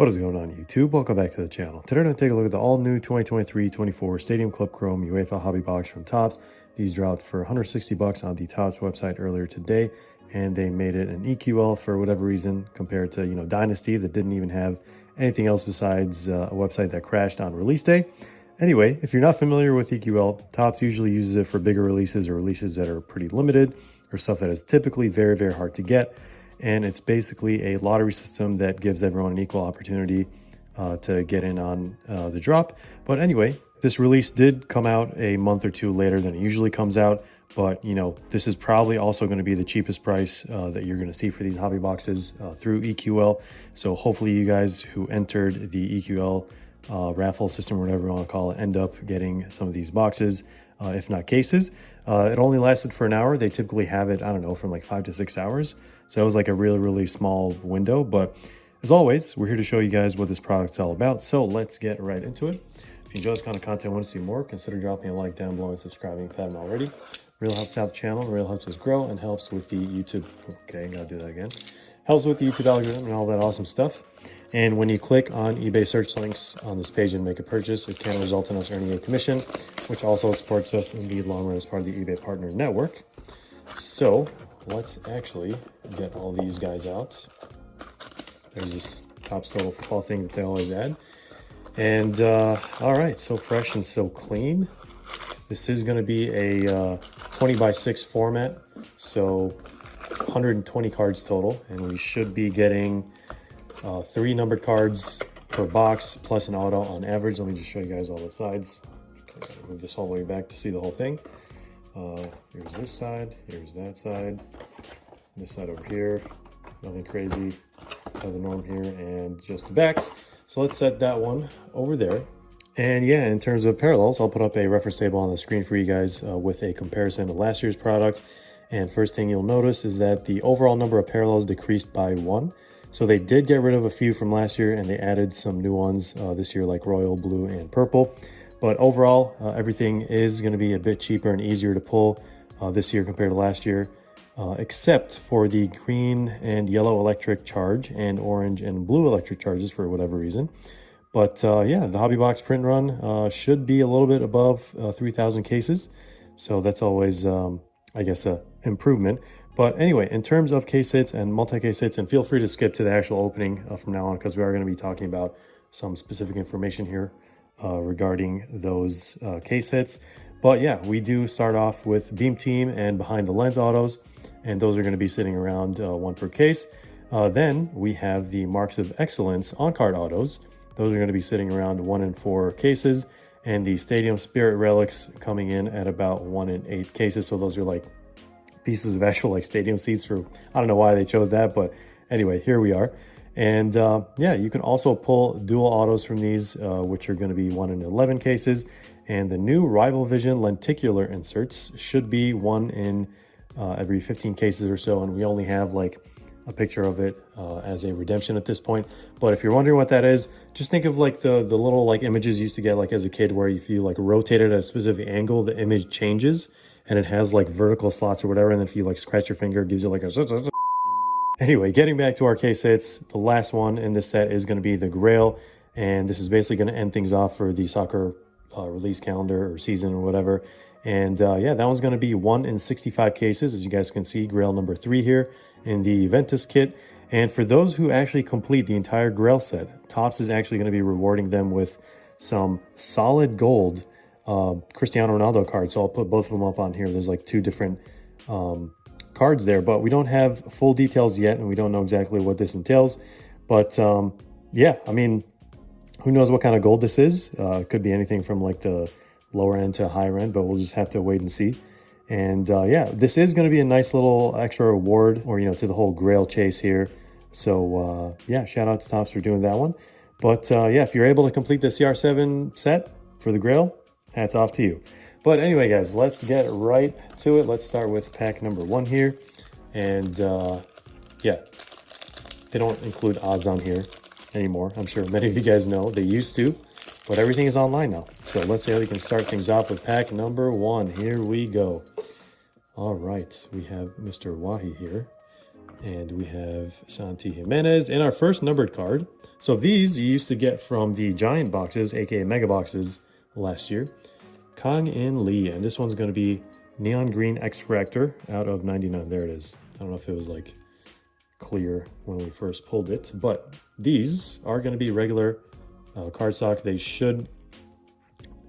What is going on, YouTube? Welcome back to the channel. Today we're going to take a look at the all-new 2023-24 Stadium Club Chrome UEFA Hobby box from Topps. These dropped for 160 bucks on the Topps website earlier today, and they made it an EQL for whatever reason compared to, Dynasty that didn't even have anything else besides a website that crashed on release day. Anyway, if you're not familiar with EQL, Topps usually uses it for bigger releases or releases that are pretty limited or stuff that is typically very, very hard to get. And it's basically a lottery system that gives everyone an equal opportunity to get in on the drop. But anyway, this release did come out a month or two later than it usually comes out. But, this is probably also going to be the cheapest price that you're going to see for these hobby boxes through EQL. So hopefully you guys who entered the EQL raffle system, or whatever you want to call it, end up getting some of these boxes, if not cases. It only lasted for an hour. They typically have it, I don't know, from like 5 to 6 hours. So it was like a really, really small window. But as always, we're here to show you guys what this product's all about. So let's get right into it. If you enjoy this kind of content and want to see more, consider dropping a like down below and subscribing if you haven't already. Really helps out the channel, really helps us grow, and helps with the YouTube. Okay, gotta do that again. Helps with the YouTube algorithm and all that awesome stuff. And when you click on eBay search links on this page and make a purchase, it can result in us earning a commission, which also supports us in the long run as part of the eBay Partner Network. So let's actually get all these guys out. There's this Topps little football thing that they always add. And all right, so fresh and so clean. This is going to be a 20 by 6 format, so 120 cards total, and we should be getting 3 numbered cards per box plus an auto on average. Let me just show you guys all the sides. Okay, move this all the way back to see the whole thing. Here's this side, here's that side, this side over here, nothing crazy out of the norm here, and just the back. So let's set that one over there. And yeah, in terms of parallels, I'll put up a reference table on the screen for you guys with a comparison to last year's product. And first thing you'll notice is that the overall number of parallels decreased by 1. So they did get rid of a few from last year, and they added some new ones this year, like royal blue and purple. But overall, everything is going to be a bit cheaper and easier to pull this year compared to last year, except for the green and yellow electric charge and orange and blue electric charges for whatever reason. But yeah, the hobby box print run should be a little bit above 3,000 cases. So that's always, I guess, an improvement. But anyway, in terms of case hits and multi-case hits, and feel free to skip to the actual opening from now on, because we are going to be talking about some specific information here regarding those case hits. But yeah, we do start off with Beam Team and Behind the Lens autos, and those are going to be sitting around 1 per case. Then we have the Marks of Excellence on-card autos. Those are going to be sitting around 1 in 4 cases, and the Stadium Spirit Relics coming in at about 1 in 8 cases. So those are like pieces of actual like stadium seats for, I don't know why they chose that, but anyway, here we are. And yeah, you can also pull dual autos from these, which are going to be 1 in 11 cases. And the new Rival Vision lenticular inserts should be 1 in every 15 cases or so, and we only have like a picture of it as a redemption at this point. But if you're wondering what that is, just think of like the little like images you used to get like as a kid, where if you like rotate it at a specific angle, the image changes and it has like vertical slots or whatever, and then if you like scratch your finger, it gives you like a... Anyway, getting back to our case hits, the last one in this set is going to be the Grail, and this is basically going to end things off for the soccer release calendar or season or whatever. And yeah, that one's going to be 1 in 65 cases, as you guys can see, Grail number 3 here in the Ventus kit. And for those who actually complete the entire Grail set, Topps is actually going to be rewarding them with some solid gold Cristiano Ronaldo cards. So I'll put both of them up on here. There's like 2 different cards there, but we don't have full details yet, and we don't know exactly what this entails. But yeah, I mean, who knows what kind of gold this is? It could be anything from like the lower end to higher end, but we'll just have to wait and see. And yeah, this is going to be a nice little extra reward, or to the whole Grail chase here. So yeah, shout out to Topps for doing that one. But yeah, if you're able to complete the CR7 set for the Grail, hats off to you. But anyway, guys, let's get right to it. Let's start with pack number 1 here. And yeah, they don't include odds on here anymore. I'm sure many of you guys know they used to, but everything is online now. So let's see how we can start things off with pack number 1. Here we go. All right, we have Mr. Wahi here. And we have Santi Jimenez in our first numbered card. So these you used to get from the giant boxes, aka mega boxes, last year. Kang In Lee, and this one's going to be Neon Green X-Fractor out of 99. There it is. I don't know if it was like clear when we first pulled it, but these are going to be regular cardstock. They should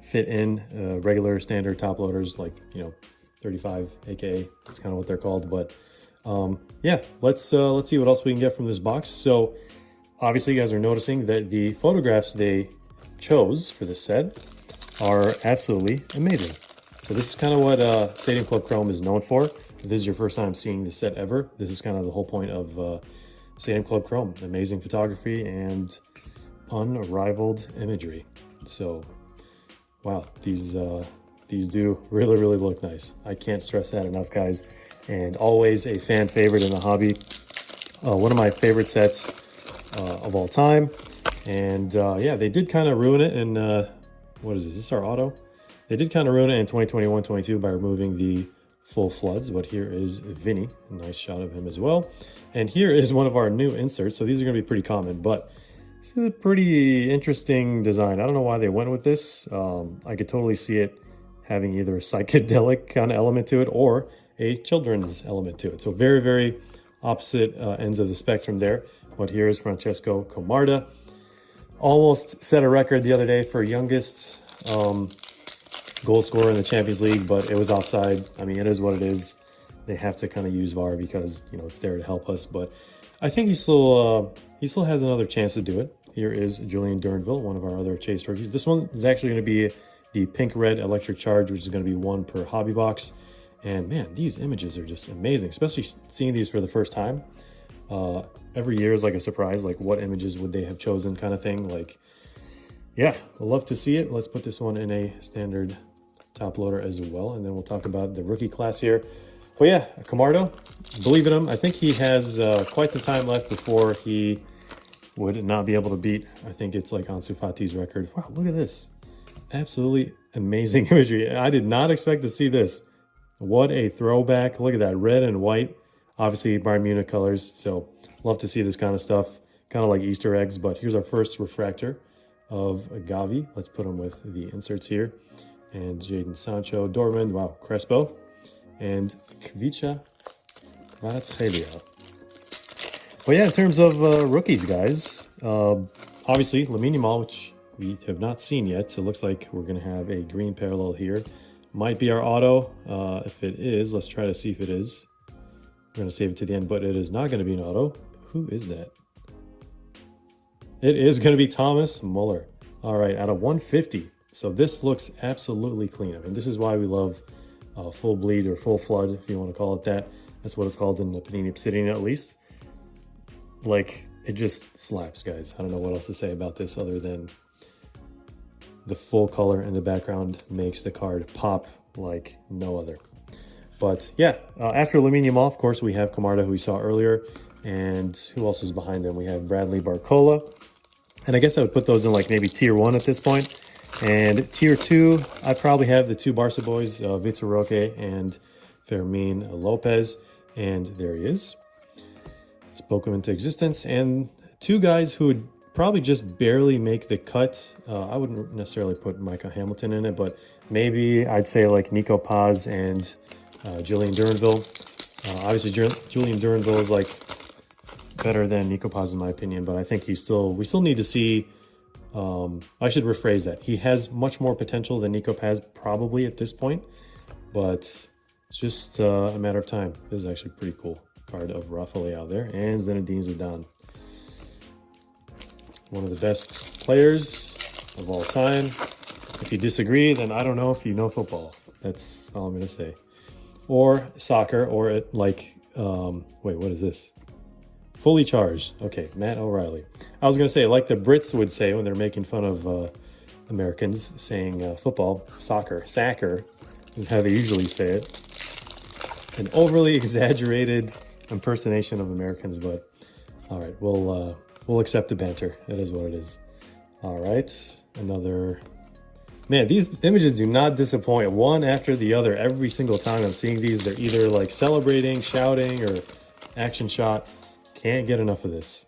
fit in regular standard top loaders, like, you know, 35 aka that's kind of what they're called. But yeah, let's see what else we can get from this box. So obviously you guys are noticing that the photographs they chose for this set are absolutely amazing. So this is kind of what Stadium Club Chrome is known for. If this is your first time seeing the set ever, this is kind of the whole point of Stadium Club Chrome. Amazing photography and unrivaled imagery. So wow, these do really look nice. I can't stress that enough, guys. And always a fan favorite in the hobby. One of my favorite sets of all time. And yeah, they did kind of ruin it in, what is this? Is this our auto? They did kind of ruin it in 2021-22 by removing the full floods, but here is Vinny. A nice shot of him as well. And here is one of our new inserts. So these are going to be pretty common, but this is a pretty interesting design. I don't know why they went with this. I could totally see it having either a psychedelic kind of element to it or a children's element to it. So very opposite ends of the spectrum there. But here is Francesco Comarda. Almost set a record the other day for youngest goal scorer in the Champions League, but it was offside. I mean, it is what it is. They have to kind of use VAR because, you know, it's there to help us. But I think he still has another chance to do it. Here is Julian Durnville, one of our other chase turkeys. This one is actually going to be the pink-red electric charge, which is going to be one per hobby box. And man, these images are just amazing, especially seeing these for the first time. Every year is like a surprise, like what images would they have chosen kind of thing. Like, yeah, I'd love to see it. Let's put this one in a standard top loader as well, and then we'll talk about the rookie class here. But yeah, Camardo, believe in him. I think he has quite the time left before he would not be able to beat, I think it's like Ansu Fati's record. Wow, look at this. Absolutely amazing imagery. I did not expect to see this. What a throwback. Look at that, red and white. Obviously Bayern Munich colors, so love to see this kind of stuff. Kind of like Easter eggs, but here's our first refractor of Gavi. Let's put him with the inserts here. And Jadon Sancho, Dortmund, wow, Crespo, and Kvicha Kvaratskhelia. But yeah, in terms of rookies, guys, obviously Lamine Yamal, which we have not seen yet, so it looks like we're going to have a green parallel here. Might be our auto. If it is, let's try to see if it is. We're going to save it to the end, but it is not going to be an auto. Who is that? It is going to be Thomas Muller. All right, out of 150. So this looks absolutely clean. I mean, this is why we love full bleed or full flood, if you want to call it that. That's what it's called in the Panini Obsidian, at least. Like, it just slaps, guys. I don't know what else to say about this other than the full color in the background makes the card pop like no other. But yeah, after Lamine Yamal, of course, we have Camarda, who we saw earlier. And who else is behind him? We have Bradley Barcola. And I guess I would put those in like maybe tier 1 at this point. And tier 2, I probably have the two Barca boys, Vitor Roque and Fermin Lopez. And there he is. Spoke him into existence. And two guys who would probably just barely make the cut. I wouldn't necessarily put Micah Hamilton in it, but maybe I'd say like Nico Paz and Julian Durnville. Obviously, Julian Durnville is like better than Nico Paz in my opinion, but I think we still need to see. I should rephrase that. He has much more potential than Nico Paz probably at this point, but it's just a matter of time. This is actually a pretty cool card of Rafael there, and Zinedine Zidane. One of the best players of all time. If you disagree, then I don't know if you know football. That's all I'm going to say. Or soccer, or like, wait, what is this? Fully charged. Okay, Matt O'Reilly. I was going to say, like the Brits would say when they're making fun of Americans saying football, soccer is how they usually say it. An overly exaggerated impersonation of Americans, but all right, we'll accept the banter. It is what it is. All right, another. Man, these images do not disappoint, one after the other. Every single time I'm seeing these, they're either like celebrating, shouting, or action shot. Can't get enough of this.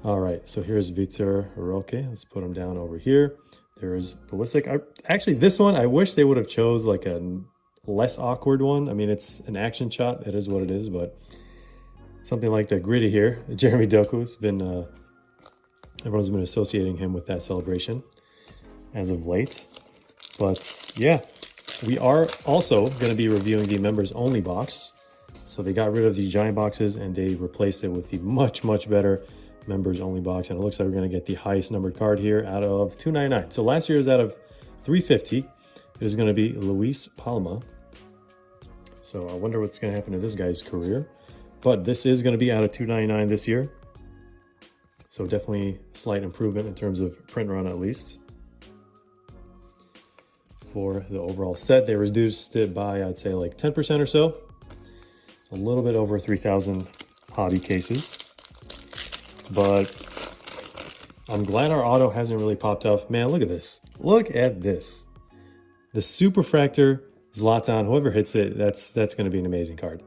All right, so here's Vitor Roque. Let's put him down over here. There's Ballistic. Actually, this one, I wish they would have chose like a less awkward one. I mean, it's an action shot. It is what it is, but something like the gritty here. Jeremy Doku's been, everyone's been associating him with that celebration as of late. But yeah, we are also going to be reviewing the members only box. So they got rid of the giant boxes and they replaced it with the much, much better members only box. And it looks like we're going to get the highest numbered card here out of 299. So last year was out of 350. It is going to be Luis Palma. So I wonder what's going to happen to this guy's career. But this is going to be out of 299 this year. So definitely slight improvement in terms of print run at least. For the overall set, they reduced it by, I'd say, like 10% or so. A little bit over 3,000 hobby cases. But I'm glad our auto hasn't really popped up. Man, look at this. Look at this. The Superfractor Zlatan, whoever hits it, that's going to be an amazing card.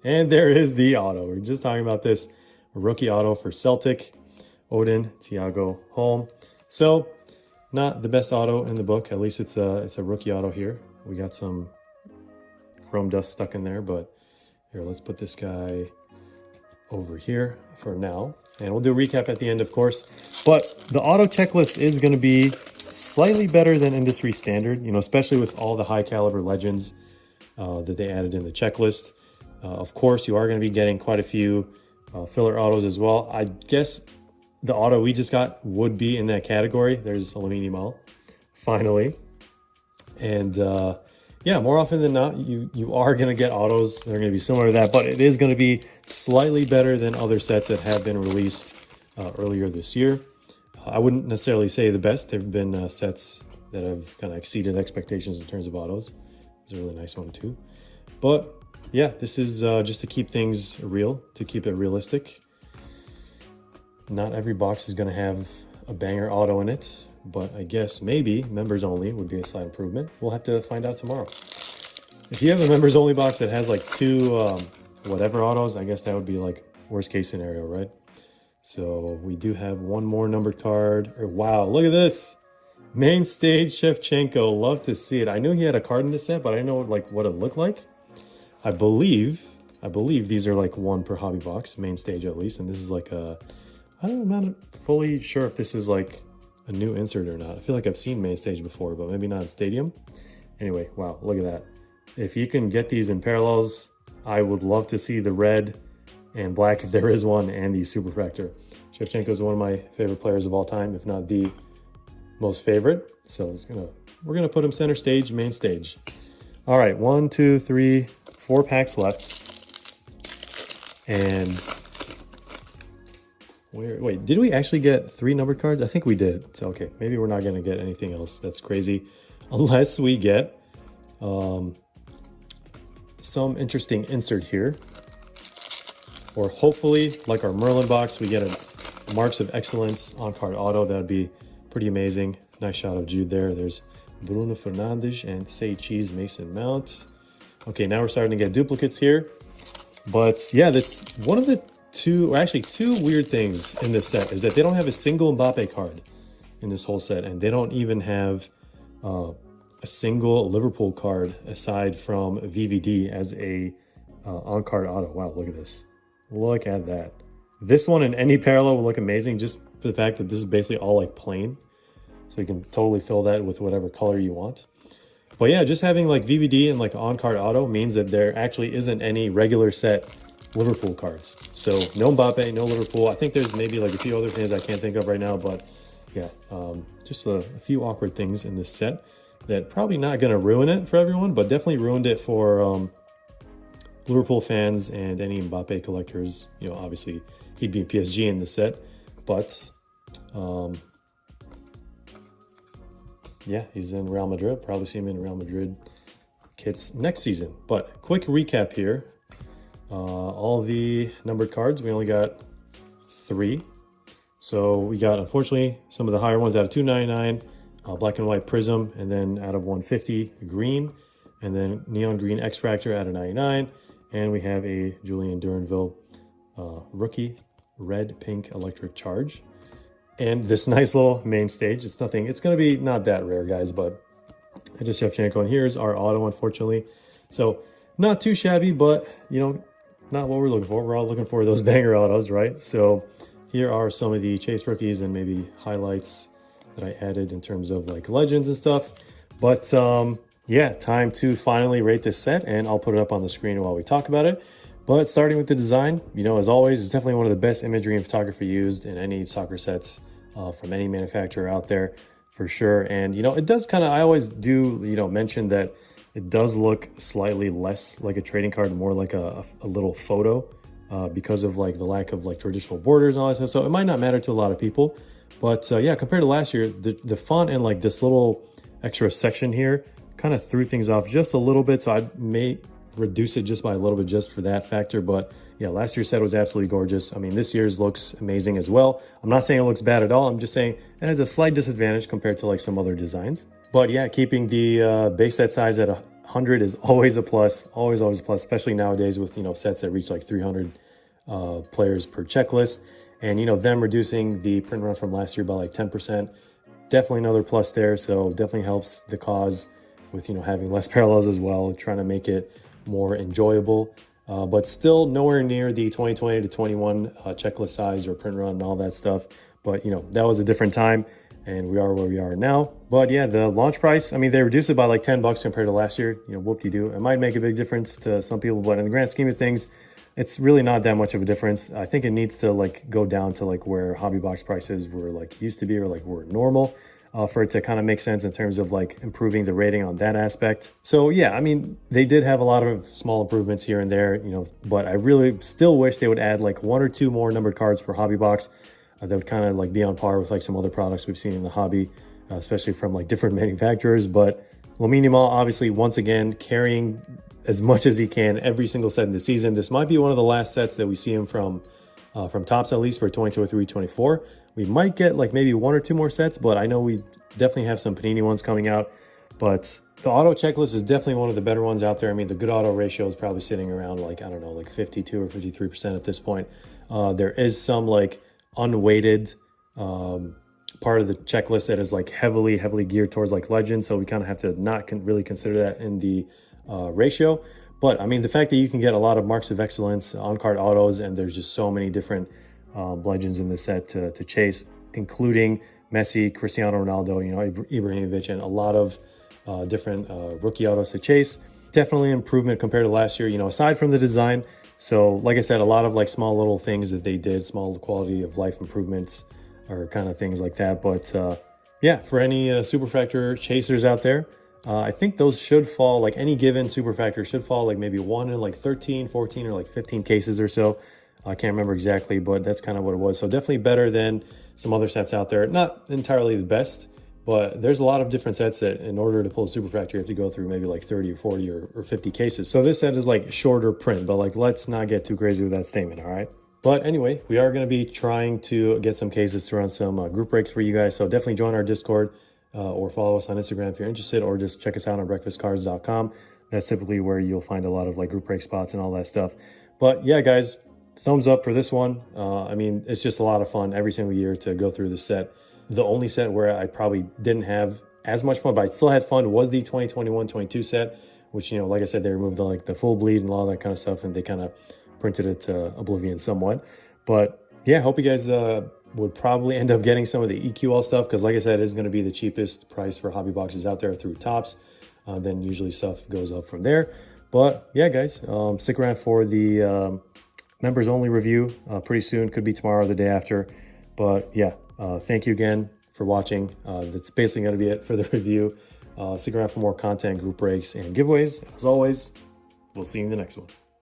And there is the auto. We're just talking about this. A rookie auto for Celtic. Odin, Thiago Holm. So, not the best auto in the book. At least it's a rookie auto here. We got some chrome dust stuck in there, but here, let's put this guy over here for now. And we'll do a recap at the end, of course. But the auto checklist is going to be slightly better than industry standard, you know, especially with all the high caliber legends that they added in the checklist. Of course, you are going to be getting quite a few filler autos as well. I guess the auto we just got would be in that category. There's Lamine Yamal, finally. And yeah, more often than not, you are going to get autos that are going to be similar to that, but it is going to be slightly better than other sets that have been released earlier this year. I wouldn't necessarily say the best. There have been sets that have kind of exceeded expectations in terms of autos. It's a really nice one too. But yeah, this is just to keep things real, to keep it realistic. Not every box is going to have a banger auto in it, but I guess maybe members only would be a slight improvement. We'll have to find out tomorrow. If you have a members only box that has like two whatever autos, I guess that would be like worst case scenario, right? So we do have one more numbered card. Wow, look at this. Main stage Shevchenko. Love to see it. I knew he had a card in this set, but I didn't know like what it looked like. I believe these are like one per hobby box, main stage at least, and this is like a, I'm not fully sure if this is like a new insert or not. I feel like I've seen main stage before, but maybe not in Stadium. Anyway, wow, look at that. If you can get these in parallels, I would love to see the red and black, if there is one, and the Superfractor. Shevchenko is one of my favorite players of all time, if not the most favorite. So we're gonna put him center stage, main stage. All right, 1, 2, 3, 4 packs left. And wait, did we actually get 3 numbered cards? I think we did. So, okay, maybe we're not going to get anything else that's crazy unless we get some interesting insert here. Or hopefully, like our Merlin box, we get a Marks of Excellence on-card auto. That would be pretty amazing. Nice shot of Jude there. There's Bruno Fernandes and Say Cheese Mason Mount. Okay, now we're starting to get duplicates here. But yeah, that's one of the two weird things in this set is that they don't have a single Mbappe card in this whole set, and they don't even have a single Liverpool card aside from VVD as a on-card auto. Wow, look at this. Look at that. This one in any parallel will look amazing just for the fact that this is basically all like plain. So you can totally fill that with whatever color you want. But yeah, just having like VVD and like on-card auto means that there actually isn't any regular set Liverpool cards. So no Mbappe, no Liverpool. I think there's maybe like a few other things I can't think of right now, but yeah, just a few awkward things in this set that probably not going to ruin it for everyone, but definitely ruined it for Liverpool fans and any Mbappe collectors. You know, obviously he'd be in PSG in the set, but yeah, he's in Real Madrid. Probably see him in Real Madrid kits next season. But quick recap here. All the numbered cards, we only got 3. So we got, unfortunately, some of the higher ones out of 299, black and white Prizm, and then out of 150, green, and then neon green X-Fractor out of 99, and we have a Julian Duranville rookie red pink electric charge, and this nice little main stage. It's nothing, it's going to be not that rare, guys, but I just have Shevchenko, and here's our auto, unfortunately. So not too shabby, but you know, not what we're looking for. We're all looking for those banger autos, right? So here are some of the chase rookies and maybe highlights that I added in terms of like legends and stuff. But yeah, time to finally rate this set, and I'll put it up on the screen while we talk about it. But starting with the design, you know, as always, it's definitely one of the best imagery and photography used in any soccer sets from any manufacturer out there, for sure. And, you know, it does kind of, I always do, you know, mention that it does look slightly less like a trading card, more like a little photo because of like the lack of like traditional borders and all that stuff. So it might not matter to a lot of people. But yeah, compared to last year, the font and like this little extra section here kind of threw things off just a little bit. So I may reduce it just by a little bit just for that factor. But yeah, last year's set was absolutely gorgeous. I mean, this year's looks amazing as well. I'm not saying it looks bad at all. I'm just saying it has a slight disadvantage compared to like some other designs. But yeah, keeping the base set size at 100 is always a plus, always a plus, especially nowadays with, you know, sets that reach like 300 players per checklist. And, you know, them reducing the print run from last year by like 10%, definitely another plus there. So definitely helps the cause with, you know, having less parallels as well, trying to make it more enjoyable, but still nowhere near the 2020 to 21 checklist size or print run and all that stuff. But, you know, that was a different time, and we are where we are now. But yeah, the launch price, I mean, they reduced it by like 10 bucks compared to last year. You know, whoop-de-doo. It might make a big difference to some people, but in the grand scheme of things, it's really not that much of a difference. I think it needs to like go down to like where hobby box prices were like used to be, or like were normal, for it to kind of make sense in terms of like improving the rating on that aspect. So yeah, I mean, they did have a lot of small improvements here and there, you know, but I really still wish they would add like 1 or 2 more numbered cards per hobby box. That would kind of like be on par with like some other products we've seen in the hobby, especially from like different manufacturers. But Lamine Yamal, obviously, once again, carrying as much as he can every single set in the season. This might be one of the last sets that we see him from Topps, at least for 2023-24. We might get like maybe 1 or 2 more sets, but I know we definitely have some Panini ones coming out. But the auto checklist is definitely one of the better ones out there. I mean, the good auto ratio is probably sitting around like, I don't know, like 52 or 53% at this point. There is some like unweighted part of the checklist that is like heavily geared towards like legends. So we kind of have to not really consider that in the ratio. But I mean, the fact that you can get a lot of marks of excellence on card autos, and there's just so many different legends in the set to chase, including Messi, Cristiano Ronaldo, you know, Ibrahimovic, and a lot of different rookie autos to chase. Definitely improvement compared to last year, you know, aside from the design. So like I said, a lot of like small little things that they did, small quality of life improvements or kind of things like that. But yeah, for any superfractor chasers out there, I think those should fall, like any given superfractor should fall like maybe 1 in like 13, 14, or like 15 cases or so. I can't remember exactly, but that's kind of what it was. So definitely better than some other sets out there. Not entirely the best, but there's a lot of different sets that in order to pull a superfractor, you have to go through maybe like 30 or 40 or 50 cases. So this set is like shorter print, but like, let's not get too crazy with that statement, all right? But anyway, we are going to be trying to get some cases to run some group breaks for you guys. So definitely join our Discord or follow us on Instagram if you're interested, or just check us out on breakfastcards.com. That's typically where you'll find a lot of like group break spots and all that stuff. But yeah, guys, thumbs up for this one. I mean, it's just a lot of fun every single year to go through the set. The only set where I probably didn't have as much fun, but I still had fun, was the 2021-22 set, which, you know, like I said, they removed the full bleed and all that kind of stuff, and they kind of printed it to oblivion somewhat. But yeah, hope you guys would probably end up getting some of the EQL stuff, because like I said, it is going to be the cheapest price for hobby boxes out there through Topps. Then usually stuff goes up from there. But yeah, guys, stick around for the members only review pretty soon. Could be tomorrow or the day after. But yeah, thank you again for watching. That's basically going to be it for the review. Stick around for more content, group breaks, and giveaways. As always, we'll see you in the next one.